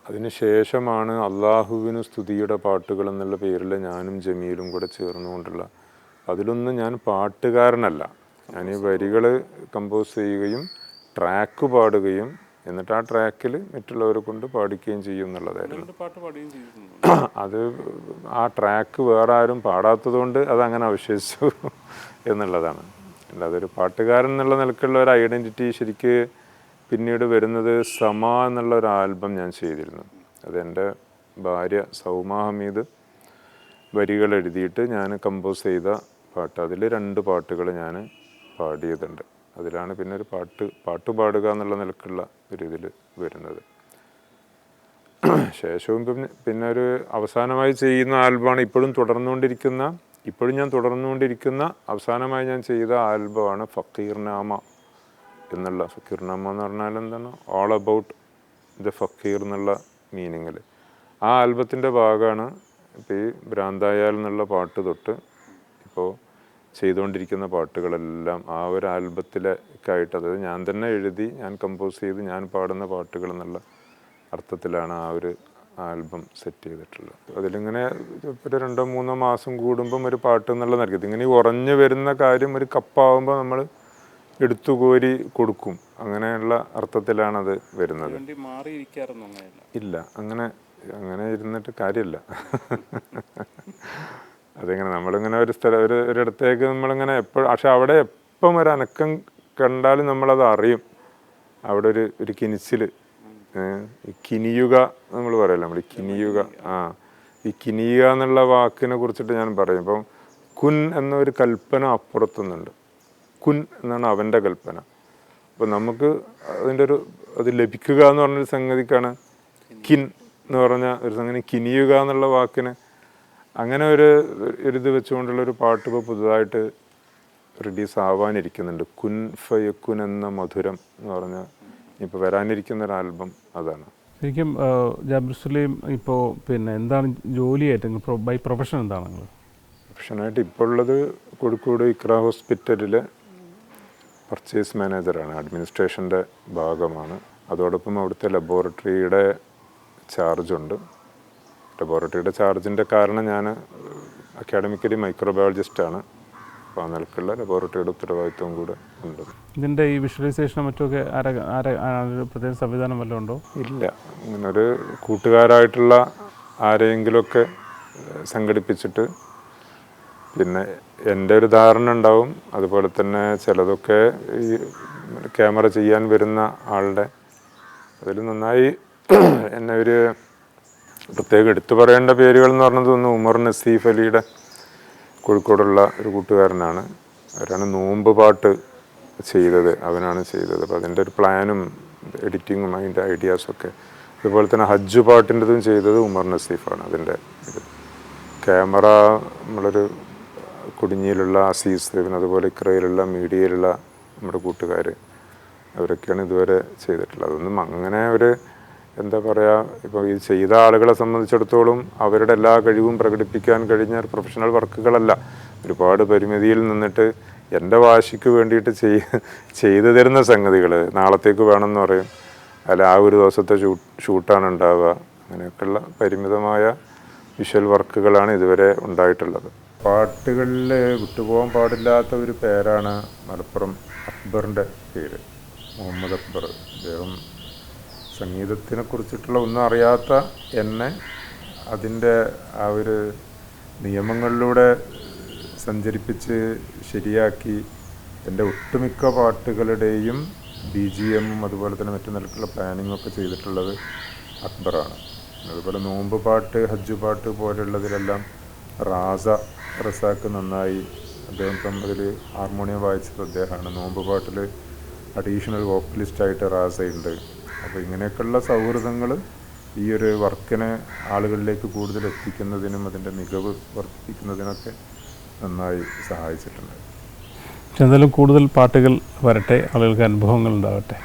അതിന് ശേഷമാണ് അള്ളാഹുവിന് സ്തുതിയുടെ പാട്ടുകൾ എന്നുള്ള പേരിൽ ഞാനും ജമീലും കൂടെ ചേർന്നുകൊണ്ടുള്ള, അതിലൊന്നും ഞാൻ പാട്ടുകാരനല്ല, ഞാൻ ഈ വരികൾ കമ്പോസ് ചെയ്യുകയും ട്രാക്ക് പാടുകയും എന്നിട്ട് ആ ട്രാക്കിൽ മറ്റുള്ളവരെ കൊണ്ട് പാടിക്കുകയും ചെയ്യും എന്നുള്ളതായിരുന്നു. അത് ആ ട്രാക്ക് വേറെ ആരും പാടാത്തത് കൊണ്ട് അതങ്ങനെ അവശേഷിച്ചു എന്നുള്ളതാണ്. അല്ലാതെ ഒരു പാട്ടുകാരൻ എന്നുള്ള നിലക്കുള്ള ഒരു ഐഡൻറ്റിറ്റി ശരിക്ക് പിന്നീട് വരുന്നത് സമ എന്നുള്ള ഒരു ആൽബം ഞാൻ ചെയ്തിരുന്നു. അതെൻ്റെ ഭാര്യ സൗമ ഹമീദ് വരികൾ എഴുതിയിട്ട് ഞാൻ കമ്പോസ് ചെയ്ത പാട്ട്. അതിൽ 2 പാട്ടുകൾ ഞാൻ പാടിയതുണ്ട്. അതിലാണ് പിന്നെ ഒരു പാട്ട് പാടുക എന്നുള്ള നിലക്കുള്ള ഒരു ഇതിൽ വരുന്നത്. ശേഷവും പിന്നെ ഒരു അവസാനമായി ചെയ്യുന്ന ആൽബമാണ് ഇപ്പോഴും ഞാൻ തുടർന്നുകൊണ്ടിരിക്കുന്ന അവസാനമായി ഞാൻ ചെയ്ത ആൽബമാണ് ഫക്കീർനാമ എന്നുള്ള. ഫക്കീർനാമ എന്ന് പറഞ്ഞാൽ എന്താണ്, ഓൾ അബൌട്ട് ദ ഫക്കീർ എന്നുള്ള മീനിങ്ങിൽ. ആ ആൽബത്തിൻ്റെ ഭാഗമാണ് ഇപ്പോൾ ഈ ഭ്രാന്തായാൽ എന്നുള്ള പാട്ട് തൊട്ട് ഇപ്പോൾ ചെയ്തുകൊണ്ടിരിക്കുന്ന പാട്ടുകളെല്ലാം ആ ഒരു ആൽബത്തിലേക്കായിട്ട്, അതായത് ഞാൻ തന്നെ എഴുതി, ഞാൻ കമ്പോസ് ചെയ്ത്, ഞാൻ പാടുന്ന പാട്ടുകൾ എന്നുള്ള അർത്ഥത്തിലാണ് ആ ഒരു ആൽബം സെറ്റ് ചെയ്തിട്ടുള്ളത്. അതിലിങ്ങനെ ഒരു 2-3 മാസം കൂടുമ്പം ഒരു പാട്ട് എന്നുള്ള നിലയ്ക്ക് ഇങ്ങനെ ഉറഞ്ഞു വരുന്ന കാര്യം ഒരു കപ്പാവുമ്പോൾ നമ്മൾ എടുത്തുകോരി കൊടുക്കും, അങ്ങനെയുള്ള അർത്ഥത്തിലാണത് വരുന്നത്. ഇല്ല, അങ്ങനെ ഇരുന്നിട്ട് കാര്യമില്ല. അതിങ്ങനെ നമ്മളിങ്ങനെ ഒരിടത്തേക്ക് നമ്മളിങ്ങനെ എപ്പോഴും, പക്ഷെ അവിടെ എപ്പം ഒരു അനക്കം കണ്ടാലും നമ്മളത് അറിയും. അവിടെ ഒരു കിനിച്ചിൽ, കിനിയുക നമ്മൾ പറയല്ലോ, നമ്മൾ കിനിയുക. ഈ കിനിയുക എന്നുള്ള വാക്കിനെ കുറിച്ചിട്ട് ഞാൻ പറയും. ഇപ്പം കുൻ എന്നൊരു കൽപ്പന അപ്പുറത്തുന്നുണ്ട്. കുൻ എന്നാണ് അവൻ്റെ കൽപ്പന. അപ്പം നമുക്ക് അത് ലഭിക്കുക എന്ന് പറഞ്ഞൊരു സംഗതിക്കാണ് കിൻ എന്ന് പറഞ്ഞ ഒരു സംഗതി. കിനിയുക എന്നുള്ള വാക്കിന് അങ്ങനെ ഇത് വെച്ചുകൊണ്ടുള്ളൊരു പാട്ട് ഇപ്പോൾ പുതുതായിട്ട് റിലീസ് ആവാനിരിക്കുന്നുണ്ട്. കുൻ ഫയക്കുൻ എന്ന മധുരം എന്ന് പറഞ്ഞ ഇപ്പോൾ വരാനിരിക്കുന്ന ഒരു ആൽബം അതാണ്. ശരിക്കും ജാബിർ സുലൈം ഇപ്പോൾ പിന്നെ എന്താണ് ജോലിയായിട്ട് ബൈ പ്രൊഫഷൻ എന്താണ് നിങ്ങൾ? പ്രൊഫഷനായിട്ട് ഇപ്പോൾ ഉള്ളത് കോഴിക്കോട് ഇക്ര ഹോസ്പിറ്റലിൽ പർച്ചേസ് മാനേജറാണ്, അഡ്മിനിസ്ട്രേഷൻ്റെ ഭാഗമാണ്. അതോടൊപ്പം അവിടുത്തെ ലബോറട്ടറിയുടെ ചാർജുണ്ട്. ലബോറട്ടറിയുടെ ചാർജിൻ്റെ കാരണം ഞാൻ അക്കാഡമിക്കലി മൈക്രോബയോളജിസ്റ്റാണ്. അപ്പോൾ ആ നിലക്കുള്ള ലബോറട്ടറിയുടെ ഉത്തരവാദിത്വം കൂടെ ഉണ്ട്. ഇതിൻ്റെ ഈ വിഷ്വലൈസേഷനും മറ്റുമൊക്കെ പ്രത്യേക സംവിധാനം വല്ലതും ഉണ്ടോ? ഇല്ല, അങ്ങനൊരു കൂട്ടുകാരായിട്ടുള്ള ആരെയെങ്കിലുമൊക്കെ സംഘടിപ്പിച്ചിട്ട്, പിന്നെ എൻ്റെ ഒരു ധാരണ ഉണ്ടാവും. അതുപോലെ തന്നെ ചിലതൊക്കെ ഈ ക്യാമറ ചെയ്യാൻ വരുന്ന ആളുടെ അതിൽ നന്നായി എന്നെ ഒരു പ്രത്യേകം എടുത്തു പറയേണ്ട പേരുകൾ എന്ന് പറഞ്ഞത് ഒന്ന് ഉമർ നസീഫ് അലിയുടെ കോഴിക്കോടുള്ള ഒരു കൂട്ടുകാരനാണ്. അവരാണ് നോമ്പ് പാട്ട് ചെയ്തത്, അവനാണ് ചെയ്തത്. അപ്പോൾ അതിൻ്റെ ഒരു പ്ലാനും എഡിറ്റിങ്ങും അതിൻ്റെ ഐഡിയാസൊക്കെ. അതുപോലെ തന്നെ ഹജ്ജ് പാട്ടിൻ്റെതും ചെയ്തത് ഉമർ നസീഫാണ്. അതിൻ്റെ ഇത് ക്യാമറ നമ്മളൊരു കുടിഞ്ഞിയിലുള്ള അസീസ്, പിന്നെ അതുപോലെ ഇക്രയിലുള്ള മീഡിയയിലുള്ള നമ്മുടെ കൂട്ടുകാർ, അവരൊക്കെയാണ് ഇതുവരെ ചെയ്തിട്ടുള്ളത്. അതൊന്നും അങ്ങനെ എന്താ പറയുക, ഇപ്പോൾ ഈ ചെയ്ത ആളുകളെ സംബന്ധിച്ചിടത്തോളം അവരുടെ എല്ലാ കഴിവും പ്രകടിപ്പിക്കാൻ കഴിഞ്ഞ പ്രൊഫഷണൽ വർക്കുകളല്ല. ഒരുപാട് പരിമിതിയിൽ നിന്നിട്ട് എൻ്റെ വാശിക്ക് വേണ്ടിയിട്ട് ചെയ്തു തരുന്ന സംഗതികൾ നാളത്തേക്ക് വേണമെന്ന് പറയും, അല്ല ആ ഒരു ദിവസത്തെ ഷൂട്ടാണ് ഉണ്ടാവുക. അങ്ങനെയൊക്കെയുള്ള പരിമിതമായ വിഷ്വൽ വർക്കുകളാണ് ഇതുവരെ ഉണ്ടായിട്ടുള്ളത്. പാട്ടുകളിൽ വിട്ടുപോകാൻ പാടില്ലാത്ത ഒരു പേരാണ് മലപ്പുറം അക്ബറിൻ്റെ പേര്, മുഹമ്മദ് അക്ബർ. അദ്ദേഹം സംഗീതത്തിനെ കുറിച്ചിട്ടുള്ള ഒന്നും അറിയാത്ത എന്നെ അതിൻ്റെ ആ ഒരു നിയമങ്ങളിലൂടെ സഞ്ചരിപ്പിച്ച് ശരിയാക്കി എൻ്റെ ഒട്ടുമിക്ക പാട്ടുകളുടെയും BGM അതുപോലെ തന്നെ മറ്റു നിലക്കുള്ള പ്ലാനിങ്ങും ഒക്കെ ചെയ്തിട്ടുള്ളത് അക്ബറാണ്. അതുപോലെ നോമ്പ് പാട്ട്, ഹജ്ജ് പാട്ട് പോലെയുള്ളതിലെല്ലാം റസാക്ക് നന്നായി, അദ്ദേഹം ഇപ്പം അതിൽ ഹാർമോണിയം വായിച്ചത് അദ്ദേഹമാണ്. നോമ്പ് പാട്ടിൽ അഡീഷണൽ വോക്കലിസ്റ്റായിട്ട് റാസയുണ്ട്. അപ്പോൾ ഇങ്ങനെയൊക്കെയുള്ള സൗഹൃദങ്ങൾ ഈ ഒരു വർക്കിനെ ആളുകളിലേക്ക് കൂടുതൽ എത്തിക്കുന്നതിനും അതിൻ്റെ മികവ് വർദ്ധിപ്പിക്കുന്നതിനൊക്കെ നന്നായി സഹായിച്ചിട്ടുണ്ട്. എന്തായാലും കൂടുതൽ പാട്ടുകൾ വരട്ടെ, ആളുകൾക്ക് അനുഭവങ്ങൾ ഉണ്ടാവട്ടെ.